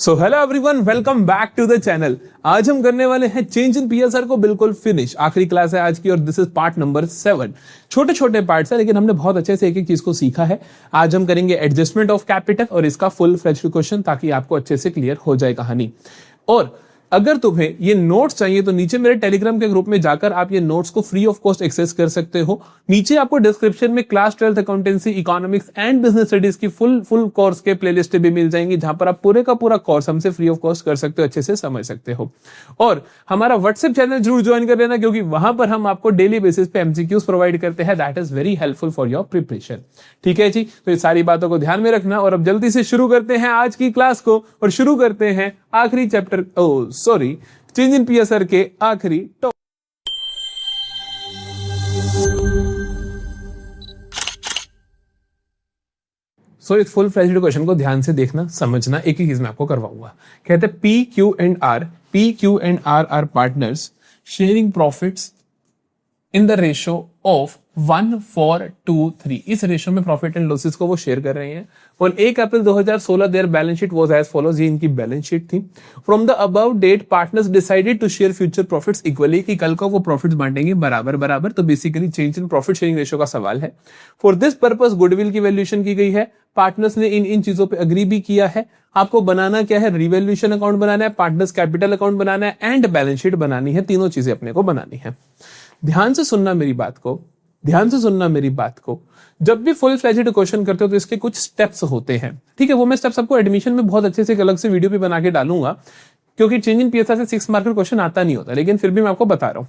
So hello everyone, welcome back to the channel. आज हम करने वाले हैं चेंज इन पीएसआर को बिल्कुल फिनिश। आखिरी क्लास है आज की और दिस इज पार्ट नंबर 7। छोटे छोटे पार्ट्स है लेकिन हमने बहुत अच्छे से एक एक चीज को सीखा है। आज हम करेंगे एडजस्टमेंट ऑफ कैपिटल और इसका फुल फ्लेज्ड क्वेश्चन, ताकि आपको अच्छे से क्लियर हो जाए कहानी। और अगर तुम्हें ये नोट्स चाहिए तो नीचे मेरे टेलीग्राम के ग्रुप में जाकर आप ये नोट्स को फ्री ऑफ कॉस्ट एक्सेस कर सकते हो। नीचे आपको डिस्क्रिप्शन में class 12th accountancy, economics and business studies की फुल कोर्स के प्लेलिस्ट भी मिल जाएंगी, जहां पर आप पूरे का पूरा कोर्स हमसे फ्री ऑफ कॉस्ट कर सकते हो, अच्छे से समझ सकते हो। और हमारा व्हाट्सएप चैनल जरूर ज्वाइन कर लेना, क्योंकि वहां पर हम आपको डेली बेसिस पे एमसीक्यूज प्रोवाइड करते हैं। That is very helpful for your preparation. ठीक है जी, तो ये सारी बातों को ध्यान में रखना। और अब जल्दी से शुरू करते हैं आज की क्लास को, और शुरू करते हैं आखिरी चैप्टर चेंज इन पीएसआर के आखिरी टॉपिक। इस फुल फ्लेज्ड क्वेश्चन को ध्यान से देखना, समझना, एक ही चीज में आपको करवाऊंगा। कहते हैं P Q and R are partners sharing profits in the ratio of 1:4:3। इस रेशो में प्रॉफिट एंड लॉसेस को वो शेयर कर रहे हैं। On 1 April 2016 their balance sheet was as follows. ये इनकी बैलेंस शीट थी। From the above date partners decided to share future profits equally, कि कल को वो प्रॉफिट्स बांटेंगे बराबर बराबर। तो basically change in profit sharing ratio का सवाल है। फॉर दिस पर्पस गुडविल की वैल्यूएशन की गई है। पार्टनर्स ने इन चीजों पे अग्री भी किया है। आपको बनाना क्या है? रिवैल्यूएशन अकाउंट बनाना है, पार्टनर्स कैपिटल अकाउंट बनाना है एंड बैलेंस शीट बनानी है। तीनों चीजें अपने को बनानी है। ध्यान से सुनना मेरी बात को। जब भी फुल फ्लेज्ड क्वेश्चन करते हो तो इसके कुछ स्टेप्स होते हैं। ठीक है, वो मैं स्टेप्स आपको एडमिशन में बहुत अच्छे से एक अलग से वीडियो भी बना के डालूंगा, क्योंकि चेंज इन पीएसआर से 6 मार्क का क्वेश्चन आता नहीं होता, लेकिन फिर भी मैं आपको बता रहा हूं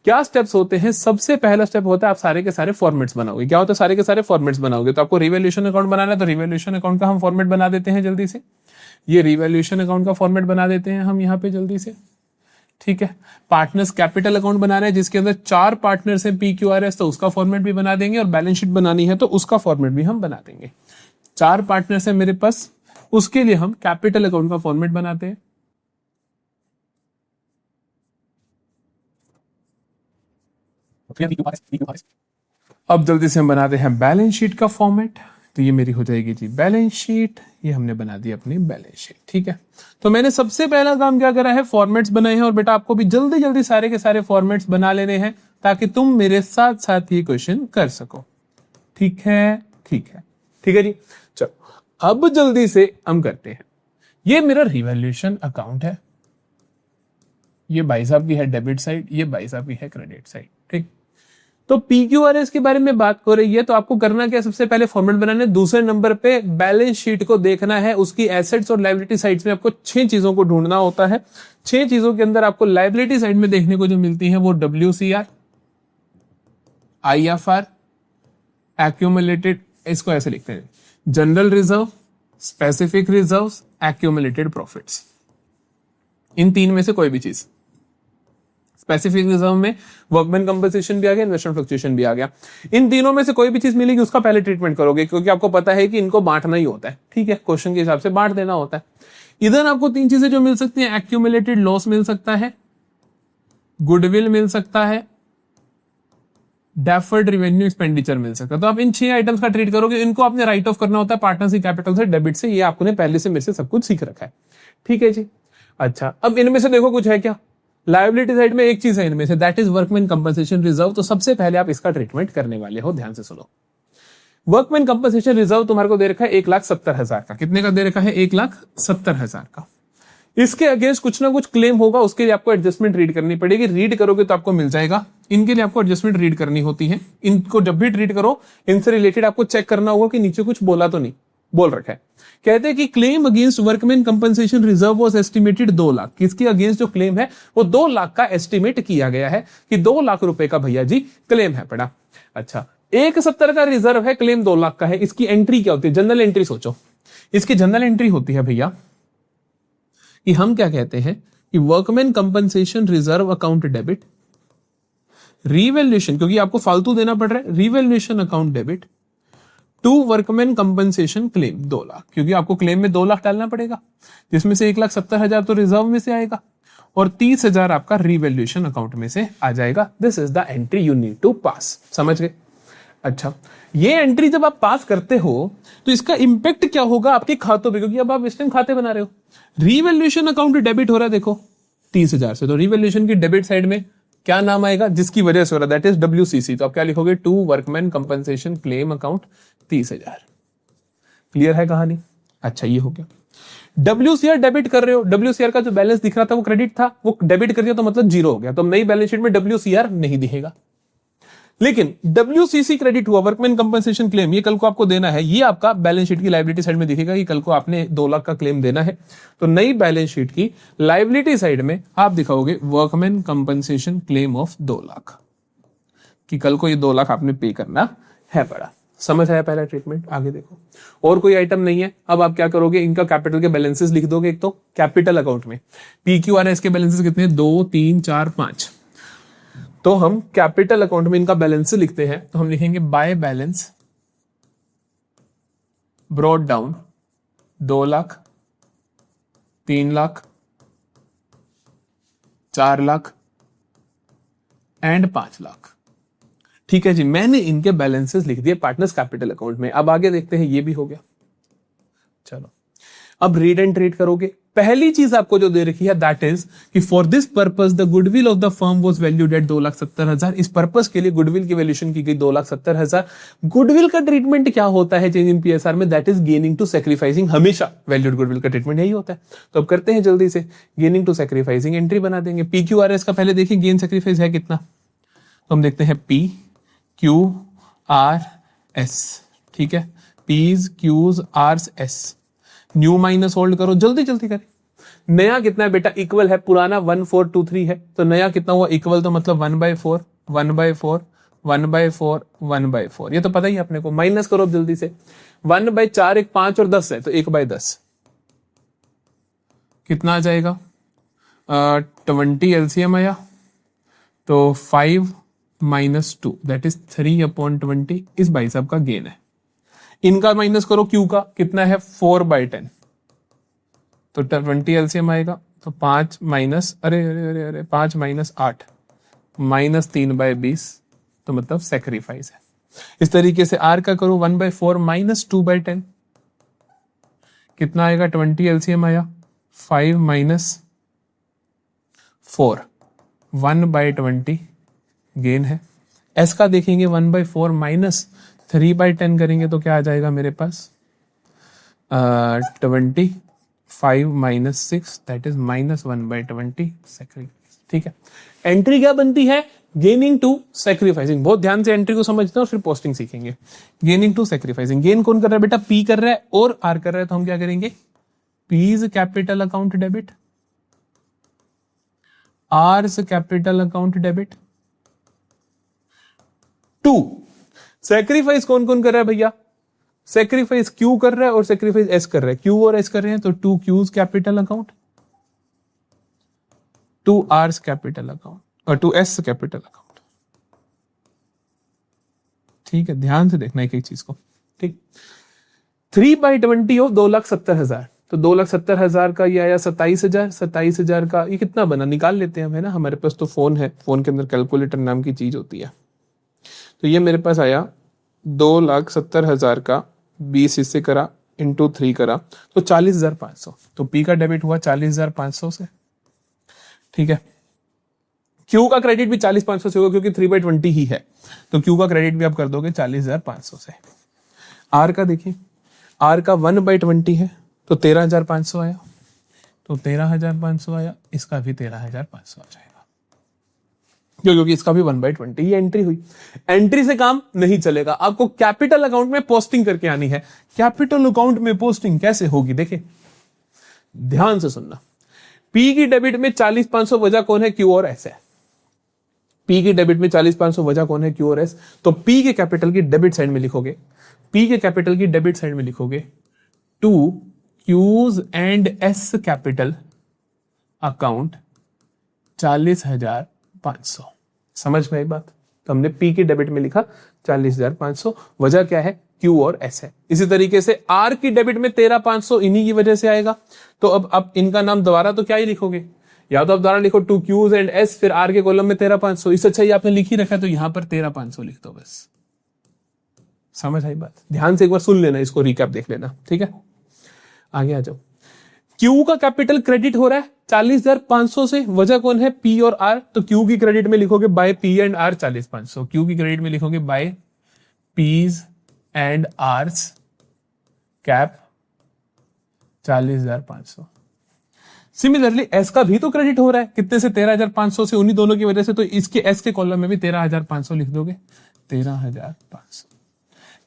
क्या स्टेप्स होते हैं। सबसे पहला स्टेप होता है आप सारे के सारे फॉर्मेट्स बनाओगे। क्या होता है? सारे के सारे फॉर्मेट्स बनाओगे। तो आपको रिवैल्यूएशन अकाउंट बनाना है, तो रिवैल्यूएशन अकाउंट का हम फॉर्मेट बना देते हैं जल्दी से। ये रिवैल्यूएशन अकाउंट का फॉर्मेट बना देते हैं हम यहाँ पे जल्दी से। ठीक है, पार्टनर्स कैपिटल अकाउंट बनाना है जिसके अंदर 4 पार्टनर्स हैं PQRS, तो उसका फॉर्मेट भी बना देंगे। और बैलेंस शीट बनानी है तो उसका फॉर्मेट भी हम बना देंगे। 4 पार्टनर्स हैं मेरे पास, उसके लिए हम कैपिटल अकाउंट का फॉर्मेट बनाते हैं। अब जल्दी से हम बनाते हैं बैलेंस शीट का फॉर्मेट। तो ये मेरी हो जाएगी जी बैलेंस शीट। ये हमने बना दी अपनी बैलेंस शीट। ठीक है, तो मैंने सबसे पहला काम क्या करा है? फॉर्मेट्स बनाए हैं। और बेटा आपको भी जल्दी जल्दी सारे के सारे फॉर्मेट्स बना लेने हैं, ताकि तुम मेरे साथ साथ ये क्वेश्चन कर सको। ठीक है जी, चलो अब जल्दी से हम करते हैं। ये मेरा रिवैल्यूएशन अकाउंट है। ये भाई साहब की है डेबिट साइड, ये भाई साहब की है क्रेडिट साइड। ठीक, तो PQRS के बारे में बात कर रही है, तो आपको करना क्या? सबसे पहले फॉर्मेट बनाना है। दूसरे नंबर पे बैलेंस शीट को देखना है। उसकी एसेट्स और लायबिलिटी साइड्स में आपको 6 चीजों को ढूंढना होता है। 6 चीजों के अंदर आपको लायबिलिटी साइड में देखने को जो मिलती है वो WCR, IFR, एक्यूमुलेटेड, इसको ऐसे लिखते हैं, general reserve, specific reserve, accumulated profits. इन 3 में से कोई भी चीज। स्पेसिफिक रिजर्व में वर्कमैन कंपनसेशन भी आ गया, इन्वेस्टमेंट फ्लक्चुएशन भी आ गया। इन तीनों में से कोई भी चीज मिलेगी उसका पहले ट्रीटमेंट करोगे, क्योंकि आपको पता है कि इनको बांटना ही होता है। ठीक है, क्वेश्चन के हिसाब से बांट देना होता है। इधर आपको 3 चीजें जो मिल सकती हैं, एक्यूमुलेटेड लॉस मिल सकता है, गुडविल मिल सकता है, डेफर्ड रेवेन्यू एक्सपेंडिचर मिल सकता है। तो आप इन 6 आइटम्स का ट्रीट करोगे। इनको आपने राइट ऑफ करना होता है पार्टनर्स की कैपिटल से, डेबिट से। ये आपने पहले से मेरे से सब कुछ सीख रखा है। ठीक है जी, अच्छा अब इनमें से देखो कुछ है क्या? लायबिलिटी साइड में एक चीज है इनमें से, that is workman compensation reserve. तो सबसे पहले आप इसका ट्रीटमेंट करने वाले हो। ध्यान से सुनो। वर्कमैन कंपनसेशन रिजर्व तुम्हारे को दे रखा है 1,70,000 का। कितने का दे रखा है? 1,70,000 का। इसके अगेंस्ट कुछ ना कुछ क्लेम होगा, उसके लिए आपको एडजस्टमेंट रीड करनी पड़ेगी। रीड करोगे तो आपको मिल जाएगा। इनके लिए आपको एडजस्टमेंट रीड करनी होती है। इनको जब भी ट्रीट करो, इनसे रिलेटेड आपको चेक करना होगा कि नीचे कुछ बोला तो नहीं, बोल रखा है। कहते हैं कि claim against workman compensation reserve was estimated 2 lakh. किसके अगेंस्ट जो क्लेम है वो 2 लाख का एस्टिमेट किया गया है, कि 2 लाख रुपए का भैया जी क्लेम है पड़ा। अच्छा, 1,70 का रिजर्व है, क्लेम 2 लाख का है। इसकी एंट्री क्या होती है? General entry. सोचो, इसकी जनरल एंट्री होती है भैया कि हम क्या कहते हैं कि workman compensation reserve account debit, revaluation, क्योंकि आपको फालतू देना पड़ रहा है, revaluation account debit to workman compensation claim 2 lakh, क्योंकि आपको क्लेम में 2 लाख डालना पड़ेगा, जिसमें से 1,70,000 तो रिजर्व में से आएगा और 30,000 आपका रिवैल्यूएशन अकाउंट में से आ जाएगा। This is the entry you need to pass. समझ गए? अच्छा, ये एंट्री जब आप पास करते हो तो इसका इंपैक्ट क्या होगा आपके खातों पे, क्योंकि अब आप इस टाइम खाते बना रहे हो। रीवैल्यूएशन अकाउंट डेबिट हो रहा है देखो 30,000 से, तो रीवैल्यूएशन की डेबिट साइड में क्या नाम आएगा जिसकी वजह से हो रहा है, दैट इज WCC। तो आप क्या लिखोगे, to workman compensation claim account 30,000। Clear है कहानी। अच्छा, ये हो गया। WCR डेबिट कर रहे हो, WCR का जो बैलेंस दिख रहा था वो क्रेडिट था, वो डेबिट कर दिया तो मतलब जीरो हो गया, तो नई बैलेंस शीट में WCR नहीं दिखेगा। लेकिन WCC क्रेडिट हुआ, वर्कमैन कंपनसेशन क्लेम, ये कल को आपको देना है, ये आपका बैलेंस शीट की लायबिलिटी साइड में दिखेगा कि कल को आपने 2 लाख का क्लेम देना है। तो नई बैलेंस शीट की लायबिलिटी साइड में आप दिखाओगे workman compensation claim of 2 lakh, कि कल को ये 2 लाख आपने पे करना है पड़ा। समझ आया पहला ट्रीटमेंट। आगे देखो, और कोई आइटम नहीं है। अब आप क्या करोगे, इनका कैपिटल के बैलेंसेस लिख दोगे। एक तो कैपिटल अकाउंट में PQRS के बैलेंसेस कितने हैं, 2 3 4 5। तो हम कैपिटल अकाउंट में इनका बैलेंस लिखते हैं, तो हम लिखेंगे by balance brought down 2 lakh, 3 lakh, 4 lakh and 5 lakh. ठीक है जी, मैंने इनके बैलेंसेस लिख दिए पार्टनर्स कैपिटल अकाउंट में। अब आगे देखते हैं, ये भी हो गया। चलो, अब रीड एंड ट्रेड करोगे। पहली चीज आपको जो दे रखी है दैट इज कि for this purpose the goodwill of the firm was valued at 2,70,000। इस पर्पस के लिए गुडविल की वैल्यूएशन की गई 2,70,000। गुडविल का ट्रीटमेंट क्या होता है चेंज इन PSR में, that is gaining to sacrificing. हमेशा वैल्यूड गुडविल का ट्रीटमेंट यही होता है। तो अब करते हैं जल्दी से, गेनिंग टू सैक्रिफाइसिंग एंट्री बना देंगे। PQRS का पहले देखिए गेन सैक्रिफाइस है कितना, तो हम देखते हैं PQRS। ठीक है, P's Q's R's S, new minus hold करो, जल्दी जल्दी करें। नया कितना है बेटा, इक्वल है, पुराना 1423 है, तो नया कितना हुआ इक्वल, तो मतलब 1/4 1/4 1/4 1/4, ये तो पता ही है अपने को। माइनस करो जल्दी से, 1/4 एक 5 और 10 है, तो 1/10 कितना आ जाएगा, 20 LCM आया, तो 5 - 2 दैट इज 3/20 इस भाई साहब का गेन है। इनका माइनस करो, क्यू का कितना है 4/10, तो 20 LCM आएगा, तो 5 माइनस अरे अरे अरे अरे 5 - 8 -3/20, तो मतलब सेक्रीफाइस है। इस तरीके से आर का करो 1/4 - 2/10 कितना आएगा, 20 LCM आया, 5 - 4 1/20 गेन है। एस का देखेंगे 1/4 - 3/10 करेंगे तो क्या आ जाएगा मेरे पास, 20 5 - 6 दैट इज -1/20 सैक्रिफाइस। ठीक है, एंट्री क्या बनती है, गेनिंग टू सैक्रिफाइसिंग। बहुत ध्यान से एंट्री को समझते हैं और फिर पोस्टिंग सीखेंगे। गेनिंग टू सैक्रिफाइसिंग, गेन कौन कर रहा है बेटा, पी कर रहा है और आर कर रहा है, तो हम क्या करेंगे, P's capital account debit, R's capital account debit to sacrifice. कौन कौन कर रहा है भैया, सैक्रिफाइस क्यू कर रहा है और सैक्रिफाइस एस कर रहा है, क्यू और एस कर रहे हैं, तो 2 Q's capital account, 2 R's capital account और 2 एस कैपिटल अकाउंट। ठीक है, ध्यान से देखना एक एक चीज को। ठीक, 3/20 ऑफ 2,70,000, तो 2,70,000 का ये आया 27,000, 27,000 का ये कितना बना निकाल लेते हैं हम, है ना, हमारे पास तो फोन है, फोन के अंदर कैलकुलेटर नाम की चीज होती है। तो ये मेरे पास आया 2,70,000 का 20 इससे करा इंटू 3 करा, तो 40,500। तो पी का डेबिट हुआ 40,500 से। ठीक है, क्यू का क्रेडिट भी 40,500 से होगा क्योंकि 3/20 ही है, तो क्यू का क्रेडिट भी आप कर दोगे 40,500 से। आर का देखिए, आर का 1/20 है, तो 13,500 आया, तो 13,500 आया, इसका भी 13,500 आ जाएगा क्योंकि इसका भी 1/20। ये एंट्री हुई। एंट्री से काम नहीं चलेगा, आपको कैपिटल अकाउंट में पोस्टिंग करके आनी है। कैपिटल अकाउंट में पोस्टिंग कैसे होगी, देखिए ध्यान से सुनना। पी की डेबिट में 40,500 वजह कौन है, क्यू और एस है। पी की डेबिट में 40,500 वजह कौन है, क्यू और एस। तो पी के कैपिटल की डेबिट साइड में लिखोगे, पी के कैपिटल की डेबिट साइड में लिखोगे 2 Q's and S capital account 40,500। समझ में आई बात। तो हमने पी की डेबिट में लिखा 40,500, वजह क्या है, क्यू और एस है। इसी तरीके से आर की डेबिट में 13,500 इन्हीं की वजह से आएगा। तो अब इनका नाम दोबारा तो क्या ही लिखोगे, या तो आप दोबारा लिखो 2 क्यूज एंड एस, फिर आर के कॉलम में 13,500। इससे अच्छा ही आपने लिख ही रखा है, तो यहां पर 13,500 लिख दो बस। समझ आई बात? ध्यान से एक बार सुन लेना, इसको रिकैप देख लेना, ठीक है। आगे आ जाओ। क्यू का कैपिटल क्रेडिट हो रहा है 40,500 से, वजह कौन है? पी और आर। तो क्यू की क्रेडिट में लिखोगे by P and R 40,500, Q की क्रेडिट में लिखोगे by P's and R's cap 40,500। Similarly S का भी तो क्रेडिट हो रहा है, कितने से? 13,500 से, उन्हीं दोनों की वजह से, तो इसके एस के कॉलम में भी 13,500 लिख दोगे, 13,500।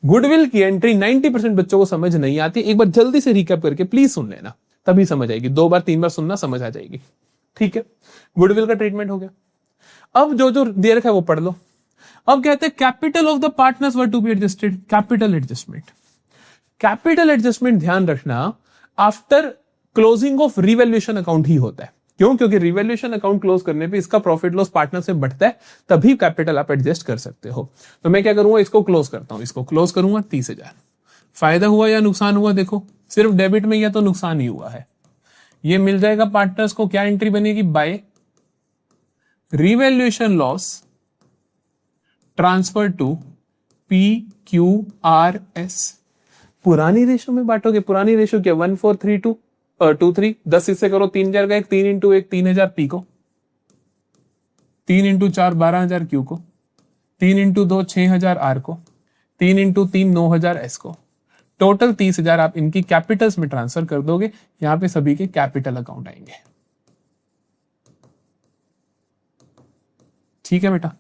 गुडविल की एंट्री 90% बच्चों को समझ नहीं आती, एक बार जल्दी से रिकैप करके प्लीज सुन लेना, तभी समझ आएगी। 2 बार 3 बार सुनना, समझ आ जाएगी, ठीक है। गुडविल का ट्रीटमेंट हो गया। अब जो जो दे रखा है वो पढ़ लो। अब कहते हैं capital of the partners were to be adjusted, capital adjustment. Capital adjustment ध्यान रखना after closing of revaluation account ही होता है। क्यों? क्योंकि रिवैल्यूएशन अकाउंट क्लोज करने पे इसका प्रॉफिट लॉस पार्टनर से बढ़ता है, तभी कैपिटल आप एडजस्ट कर सकते हो। तो मैं क्या करूंगा, इसको क्लोज करता हूं, इसको क्लोज करूंगा 30,000। फायदा हुआ या नुकसान हुआ? देखो सिर्फ डेबिट में या तो नुकसान ही हुआ है। ये मिल जाएगा पार्टनर्स को, क्या एंट्री बनेगी? By revaluation loss transfer to PQRS। पुरानी रेशो में बांटोगे, पुरानी रेशो क्या? 1,4,3,2,23, 10 इससे करो 3,000 का, एक 3 इंटू 1 3,000 पी को, 3 इंटू 4 12,000 क्यू को, 3 इंटू 2 6,000 आर को, 3 इंटू 3 9,000 एस को। टोटल 30,000 आप इनकी कैपिटल्स में ट्रांसफर कर दोगे, यहां पे सभी के कैपिटल अकाउंट आएंगे, ठीक है बेटा।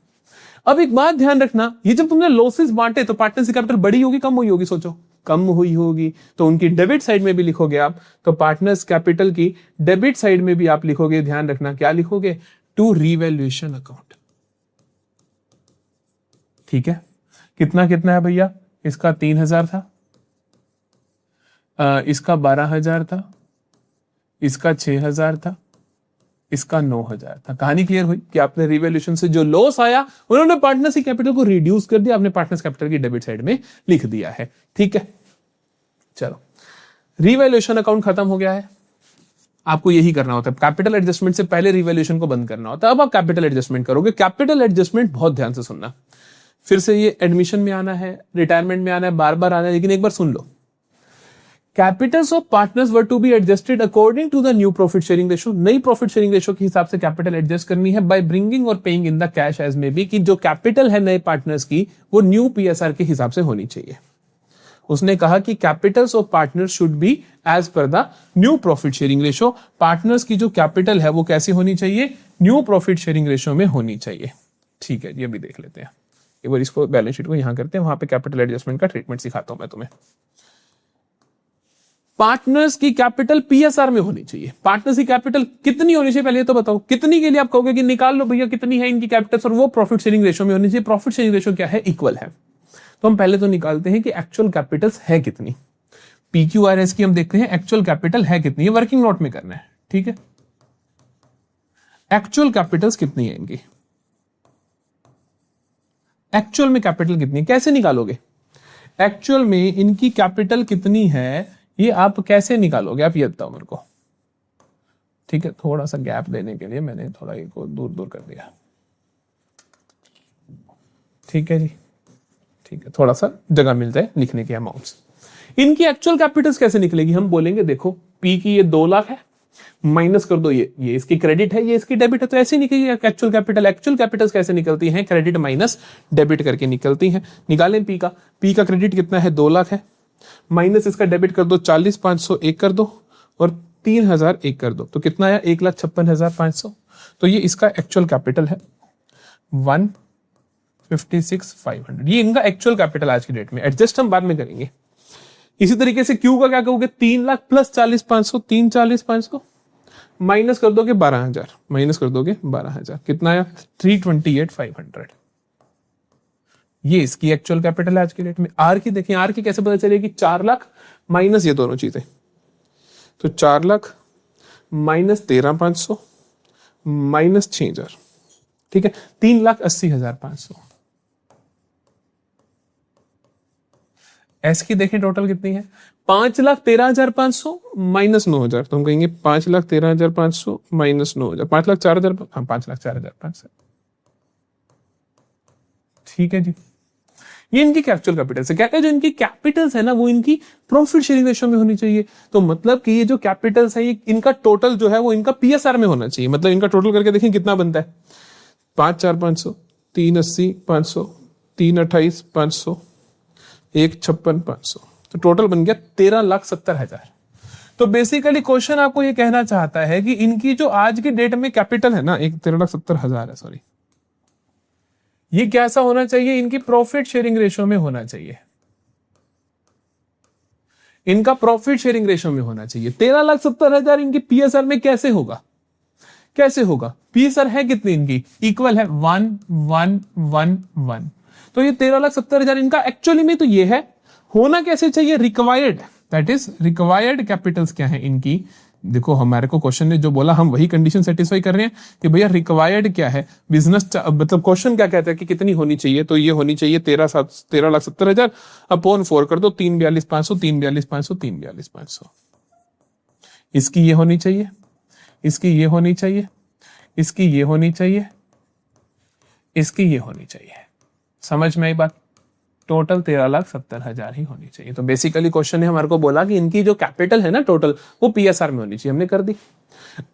अब एक बात ध्यान रखना, ये जब तुमने लॉसेस बांटे तो पार्टनर्स की कैपिटल बड़ी होगी कम हुई होगी? सोचो, कम हुई होगी, तो उनकी डेबिट साइड में भी लिखोगे आप, तो पार्टनर्स कैपिटल की डेबिट साइड में भी आप लिखोगे, ध्यान रखना क्या लिखोगे? टू रिवैल्यूएशन अकाउंट, ठीक है। कितना कितना है भैया? इसका 3,000 था, इसका 12,000 था, इसका 6,000 था, इसका 9,000 था। कहानी क्लियर हुई कि आपने रिवैल्यूएशन से जो लॉस आया उन्होंने पार्टनर्स की कैपिटल को रिड्यूस कर दिया, आपने पार्टनर्स कैपिटल की डेबिट साइड में लिख दिया है, ठीक है। चलो, रिवैल्यूएशन अकाउंट खत्म हो गया है। आपको यही करना होता है, कैपिटल एडजस्टमेंट से पहले रिवैल्यूएशन को बंद करना होता है। अब आप कैपिटल एडजस्टमेंट करोगे। कैपिटल एडजस्टमेंट बहुत ध्यान से सुनना, फिर से ये एडमिशन में आना है, रिटायरमेंट में आना है, बार बार आना है, लेकिन एक बार सुन लो। Capitals of partners were to be adjusted according to the new profit sharing ratio. नई प्रॉफिट शेयरिंग रेशो के हिसाब से कैपिटल एडजस्ट करनी है बाय ब्रिंगिंग और paying in the cash as may be, कि जो कैपिटल है नए पार्टनर्स की वो न्यू PSR के हिसाब से होनी चाहिए। उसने कहा कि capitals of partners should be as per the new profit sharing ratio. Partners की जो कैपिटल है वो कैसी होनी चाहिए? न्यू प्रॉफिट शेयरिंग रेशो में होनी चाहिए, ठीक है। ये भी देख लेते हैं एक बार, इसको बैलेंस शीट को यहां करते हैं, वहां पे कैपिटल एडजस्टमेंट का ट्रीटमेंट सिखाता हूं मैं तुम्हें। पार्टनर्स की कैपिटल PSR में होनी चाहिए। पार्टनर्स की कैपिटल कितनी होनी चाहिए पहले तो बताओ, कितनी के लिए आप कहोगे कि निकाल लो भैया कितनी है इनकी कैपिटल, और वो प्रॉफिट शेयरिंग रेशो में होनी चाहिए। प्रॉफिट शेयरिंग रेशो क्या है? इक्वल है। तो हम पहले तो निकालते हैं कि एक्चुअल कैपिटल्स है कितनी। PQRS की हम देखते हैं एक्चुअल कैपिटल है कितनी, ये वर्किंग नोट में करना है, ठीक है। एक्चुअल कैपिटल्स कितनी है इनकी, एक्चुअल में कैपिटल कितनी है, कैसे निकालोगे? एक्चुअल में इनकी कैपिटल कितनी है ये आप कैसे निकालोगे? आप ये बताओ मेरे को, ठीक है। थोड़ा सा गैप देने के लिए मैंने थोड़ा इसको दूर दूर कर दिया, ठीक है जी, ठीक है। थोड़ा सा जगह मिल जाए लिखने के अमाउंट्स। इनकी एक्चुअल कैपिटल्स कैसे निकलेगी? हम बोलेंगे देखो P की ये 2 लाख है, माइनस कर दो ये इसकी क्रेडिट है, ये इसकी डेबिट है, तो ऐसे निकलेगी एक्चुअल कैपिटल। एक्चुअल कैपिटल्स कैसे निकलती हैं? क्रेडिट माइनस डेबिट करके निकलती हैं। निकालें P का क्रेडिट कितना है? 2 लाख है, माइनस इसका डेबिट कर दो 40,500 एक कर दो और 3,000 एक कर दो, तो कितना आया? 1,56,500। तो ये इसका एक्चुअल कैपिटल है 156,500। ये इनका एक्चुअल कैपिटल आज की डेट में। एडजस्ट हम बाद में करेंगे। इसी तरीके से क्यू का क्या कहोगे? 3 लाख प्लस 40,500, 3,40,500 माइनस कर दोगे 12,000, माइनस कर दोगे 12,000, कितना आया? 328,500। ये इसकी एक्चुअल कैपिटल है आज की डेट में। आर की देखें, आर की कैसे पता चलेगी? 4 लाख माइनस ये दोनों चीजें, तो 4 लाख माइनस 13,500 माइनस 6,000, ठीक है, 3,80,500। एस की देखें टोटल कितनी है? 5,13,500 माइनस 9,000, तो हम कहेंगे 5,13,500 माइनस 9,000, 5,04,000, हाँ 5,04,500, ठीक है जी। ये इनकी कैपिटल कैपिटल्स है। कहते हैं जो इनकी कैपिटल्स है ना वो इनकी प्रॉफिट शेयरिंग रेशियो में होनी चाहिए। तो मतलब कि ये जो कैपिटल्स है ये इनका टोटल जो है वो इनका पीएसआर में होना चाहिए। मतलब इनका टोटल करके देखें कितना बनता है, 5,4,500, 3,80, 500, 3,28, 500, 1,56, 500, तो टोटल बन गया 13,70,000। तो बेसिकली क्वेश्चन आपको ये कहना चाहता है कि इनकी जो आज की डेट में कैपिटल है ना, एक 13,70,000 है, सॉरी, ये कैसा होना चाहिए, इनकी प्रॉफिट शेयरिंग रेशियो में होना चाहिए। इनका प्रॉफिट शेयरिंग रेशियो में होना चाहिए। 13,70,000 इनकी पीएसआर में कैसे होगा, कैसे होगा? पीएसआर है कितनी इनकी, इक्वल है 1,1,1,1। तो ये 13,70,000 इनका एक्चुअली में तो ये है, होना कैसे चाहिए, required, that is required Capitals क्या है इनकी। देखो हमारे को क्वेश्चन ने जो बोला हम वही कंडीशन सेटिस्फाई कर रहे हैं कि भैया रिक्वायर्ड क्या है, बिजनेस मतलब क्वेश्चन क्या कहता है कि कितनी होनी चाहिए, तो ये होनी चाहिए 13,70,000 अपॉन 4 कर दो, 3,42,500, 3,42,500, 3,42,500। इसकी ये होनी चाहिए, इसकी ये होनी चाहिए, इसकी ये होनी चाहिए, इसकी ये होनी चाहिए। समझ में आई बात? टोटल 13,70,000 ही होनी चाहिए। तो बेसिकली क्वेश्चन ने हमारे को बोला कि इनकी जो कैपिटल है ना टोटल वो पीएसआर में होनी चाहिए, हमने कर दी।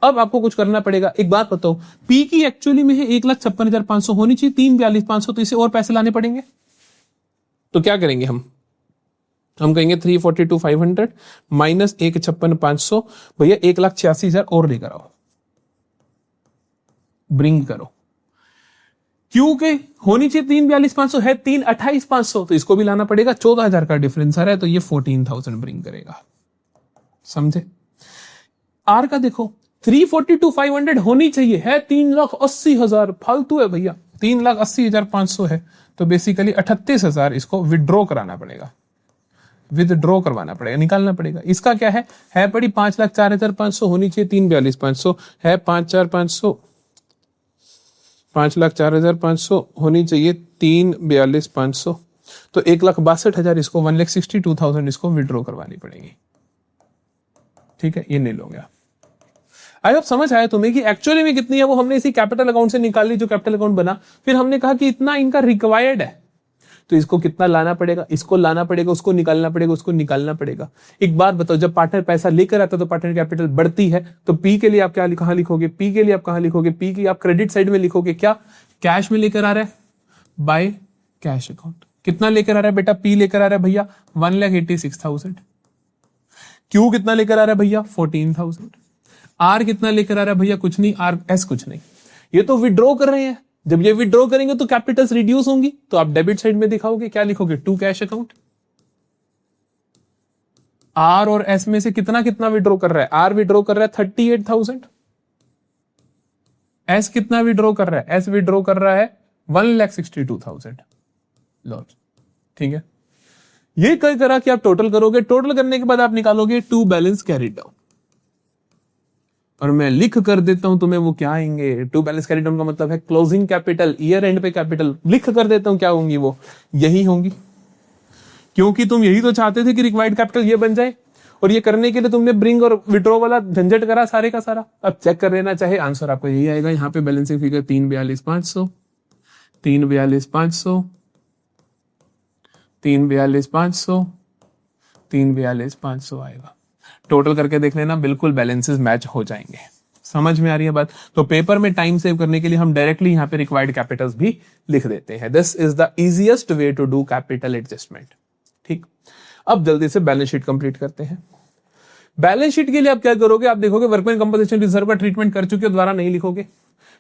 अब आपको कुछ करना पड़ेगा। एक बात बताओ, पी की एक्चुअली में है 1,56,500 होनी चाहिए, 3,42,500, तो इसे और पैसे लाने पड़ेंगे। तो क्या करेंगे हम कहेंगे 342,500 माइनस 1,56,500, भैया 1,86,000 और लेकर आओ, ब्रिंग करो। क्योंकि होनी चाहिए 3,42,500 है 3,28,500, तो इसको भी लाना पड़ेगा। 14,000 का डिफरेंस आ रहा है, तो ये 14,000 ब्रिंग करेगा। समझे? आर का देखो 342,500 होनी चाहिए, है 3,80,000, फालतू है भैया, 3,80,500 है, तो बेसिकली 38,000 इसको विड्रॉ कराना पड़ेगा, विदड्रॉ करवाना पड़ेगा, निकालना पड़ेगा। इसका क्या है पड़ी 5,04,500 होनी चाहिए, 3,42,500 है 5,04,500, 5,04,500 होनी चाहिए, 3,42,500, तो 1,62,000 इसको 1,62,000 इसको विड्रॉ करवानी पड़ेगी। ठीक है, ये नहीं लोगे आप। आई होप समझ आया तुम्हें कि एक्चुअली में कितनी है वो हमने इसी कैपिटल अकाउंट से निकाली जो कैपिटल अकाउंट बना। फिर हमने कहा कि इतना इनका रिक्वायर्ड है, तो इसको कितना लाना पड़ेगा, इसको लाना पड़ेगा, उसको निकालना पड़ेगा, उसको निकालना पड़ेगा। एक बात बताओ, जब पार्टनर पैसा लेकर आता है तो पार्टनर कैपिटल बढ़ती है, तो पी के लिए आप क्या कहां लिखोगे, पी के लिए आप कहां लिखोगे, पी की आप क्रेडिट साइड में लिखोगे, क्या कैश में लेकर आ रहा है, बाय कैश अकाउंट। कितना लेकर आ रहा है बेटा, पी लेकर आ रहा है भैया 1,86,000। क्यू कितना लेकर आ रहा है भैया 14,000। आर कितना लेकर आ रहा है भैया, कुछ नहीं, आर एस कुछ नहीं, ये तो विड्रॉ कर रहे हैं। जब ये विड्रॉ करेंगे तो कैपिटल्स रिड्यूस होंगी, तो आप डेबिट साइड में दिखाओगे, क्या लिखोगे, टू कैश अकाउंट। आर और एस में से कितना कितना विड्रॉ कर रहा है, आर विड्रॉ कर रहा है 38,000, एस कितना विड्रॉ कर रहा है, एस विड्रॉ कर रहा है 1,62,000 लॉस। ठीक है, ये कई तरह कि आप टोटल करोगे, टोटल करने के बाद आप निकालोगे टू बैलेंस कैरिड डाउन, और मैं लिख कर देता हूं तुम्हें वो क्या आएंगे। टू बैलेंस कैरी डाउन का मतलब है क्लोजिंग कैपिटल, ईयर एंड पे कैपिटल, लिख कर देता हूं क्या होंगी, वो यही होंगी, क्योंकि तुम यही तो चाहते थे कि रिक्वायर्ड कैपिटल ये बन जाए, और ये करने के लिए तुमने ब्रिंग और विड्रॉ वाला झंझट करा सारे का सारा। अब चेक कर लेना चाहे आंसर आपको यही आएगा। यहाँ पे बैलेंसिंग फिगर 3,42,500, 3,42,500, 3,42,500, 3,42,500 आएगा। टोटल करके देख लेना, बिल्कुल बैलेंसेस मैच हो जाएंगे। समझ में आ रही है बात? तो पेपर में टाइम सेव करने के लिए हम डायरेक्टली यहाँ पे रिक्वायर्ड कैपिटल्स भी लिख देते हैं। This is the easiest way to do capital adjustment. ठीक, अब जल्दी से बैलेंस शीट कंप्लीट करते हैं। बैलेंस शीट के लिए आप क्या करोगे, आप देखोगे वर्कमैन कंपनसेशन रिजर्व का ट्रीटमेंट कर चुके हो, द्वारा नहीं लिखोगे।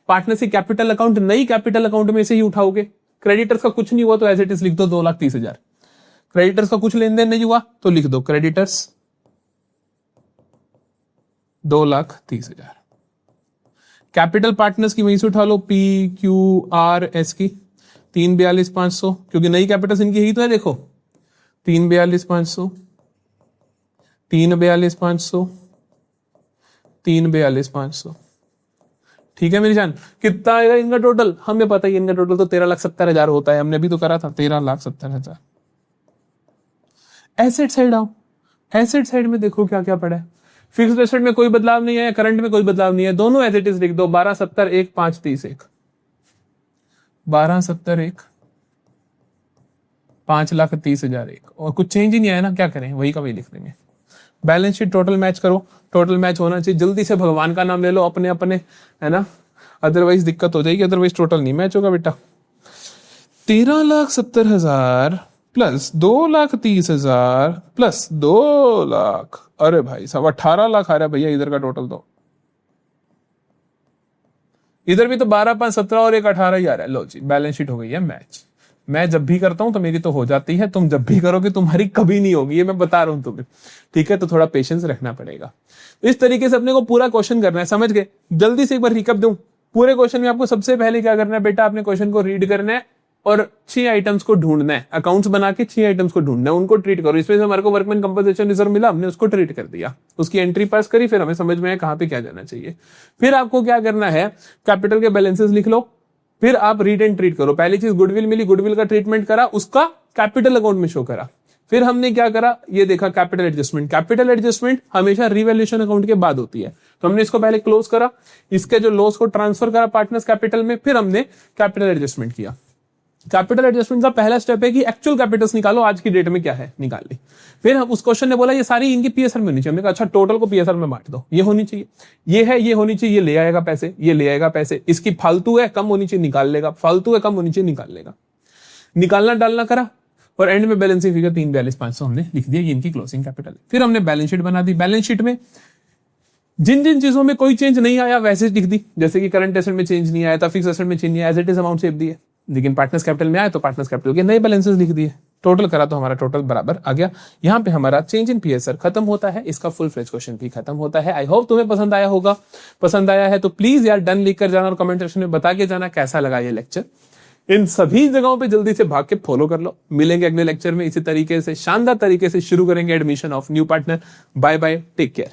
पार्टनरशिप कैपिटल अकाउंट नई कैपिटल अकाउंट में से ही उठाओगे। क्रेडिटर्स का कुछ नहीं हुआ तो एज इट इज लिख दो 2,30,000। क्रेडिटर्स का कुछ लेन देन नहीं हुआ तो लिख दो क्रेडिटर्स 2,30,000। कैपिटल पार्टनर्स की वहीं से उठा लो, पी क्यू आर एस की 3,42,500, क्योंकि नई कैपिटल इनकी यही तो है। देखो 3,42,500, 3,42,500, 3,42,500। ठीक है मेरी जान, कितना आएगा इनका टोटल, हमें पता है इनका टोटल तो 13,70,000 होता है, हमने अभी तो करा था 13,70,000। एसेट साइड आओ, एसेट साइड में देखो क्या क्या पड़ा है। फिक्स्ड एसेट में कोई बदलाव नहीं है, करंट में कोई बदलाव नहीं है, दोनों एज इट इज लिख दो। 12,70,1, 5,30,1, 12,70,1, 5,30,000 एक, और कुछ चेंज ही नहीं आया ना, क्या करें, वही का वही लिख देंगे। बैलेंस शीट टोटल मैच करो, टोटल मैच होना चाहिए, जल्दी से भगवान का नाम ले लो अपने अपने, है ना, अदरवाइज दिक्कत हो जाएगी, अदरवाइज टोटल नहीं मैच होगा बेटा। 13,70,000 प्लस 2,30,000 प्लस 2 लाख, अरे भाई साहब 18 लाख आ रहा है भैया इधर का टोटल। तो इधर भी तो 12, 5, 17 और एक 18 ही आ रहा है। लो जी, बैलेंस शीट हो गई है मैच। मैं जब भी करता हूं तो मेरी तो हो जाती है, तुम जब भी करोगे तुम्हारी कभी नहीं होगी, ये मैं बता रहा हूं तुम्हें, ठीक है। तो थोड़ा पेशेंस रखना पड़ेगा। तो इस तरीके से अपने को पूरा क्वेश्चन करना है, समझ गए। जल्दी से एक बार रिकअप दूं, पूरे क्वेश्चन में आपको सबसे पहले क्या करना है बेटा, आपने क्वेश्चन को रीड करना है और 6 आइटम्स को ढूंढना है, अकाउंट्स बना के 6 आइटम्स को ढूंढना है, उनको ट्रीट करो। इसमें से हमारे को वर्कमैन कंपनसेशन रिजर्व मिला, हमने उसको ट्रीट कर दिया, उसकी एंट्री पास करी, फिर हमें समझ में आया कहां पे क्या जाना चाहिए। फिर आपको क्या करना है, कैपिटल के बैलेंसेस लिख लो, फिर आप रीड एंड ट्रीट करो। पहली चीज गुडविल मिली, गुडविल का ट्रीटमेंट करा, उसका कैपिटल अकाउंट में शो करा। फिर हमने क्या करा, ये देखा कैपिटल एडजस्टमेंट। कैपिटल एडजस्टमेंट हमेशा रिवैल्यूएशन अकाउंट के बाद होती है, तो हमने इसको पहले क्लोज करा, इसके जो लॉस को ट्रांसफर करा पार्टनर्स कैपिटल में, फिर हमने कैपिटल एडजस्टमेंट किया। कैपिटल एडजस्टमेंट का पहला स्टेप है कि एक्चुअल कैपिटल्स निकालो, आज की डेट में क्या है निकाल ली। फिर हम उस क्वेश्चन ने बोला ये सारी इनकी पीएसआर में होनी चाहिए, हमने कहा अच्छा टोटल को पीएसआर में बांट दो, ये होनी चाहिए, ये है, ये होनी चाहिए, ये ले आएगा पैसे, ये ले आएगा पैसे, इसकी फालतू है कम होनी चाहिए निकाल लेगा, फालतू है कम होनी चाहिए निकाल लेगा। निकालना डालना करा और एंड में बैलेंसिंग फिगर 3,42,500 हमने लिख दिया, ये इनकी क्लोजिंग कैपिटल है। फिर हमने बैलेंस शीट बना दी, बैलेंस शीट में जिन जिन चीजों में कोई चेंज नहीं आया वैसे लिख दी, जैसे कि करंट एसेट में चेंज नहीं आया था, फिक्स एसेट में चेंज नहीं आया, एज इट इज अमाउंट सेव दिए। लेकिन पार्टनर्स कैपिटल में आया तो पार्टनर्स कैपिटल के नए बैलेंसेस लिख दिए, टोटल करा तो हमारा टोटल बराबर आ गया। यहाँ पे हमारा चेंज इन पीएसआर खत्म होता है, इसका फुल फ्लेज क्वेश्चन भी खत्म होता है। आई होप तुम्हें पसंद आया होगा, पसंद आया है तो प्लीज यार डन लिख कर जाना और कमेंट सेक्शन में बता के जाना कैसा लगा ये लेक्चर। इन सभी जगहों पे जल्दी से भाग के फॉलो कर लो। मिलेंगे अगले लेक्चर में, इसी तरीके से शानदार तरीके से शुरू करेंगे admission of new partner. Bye bye, take care.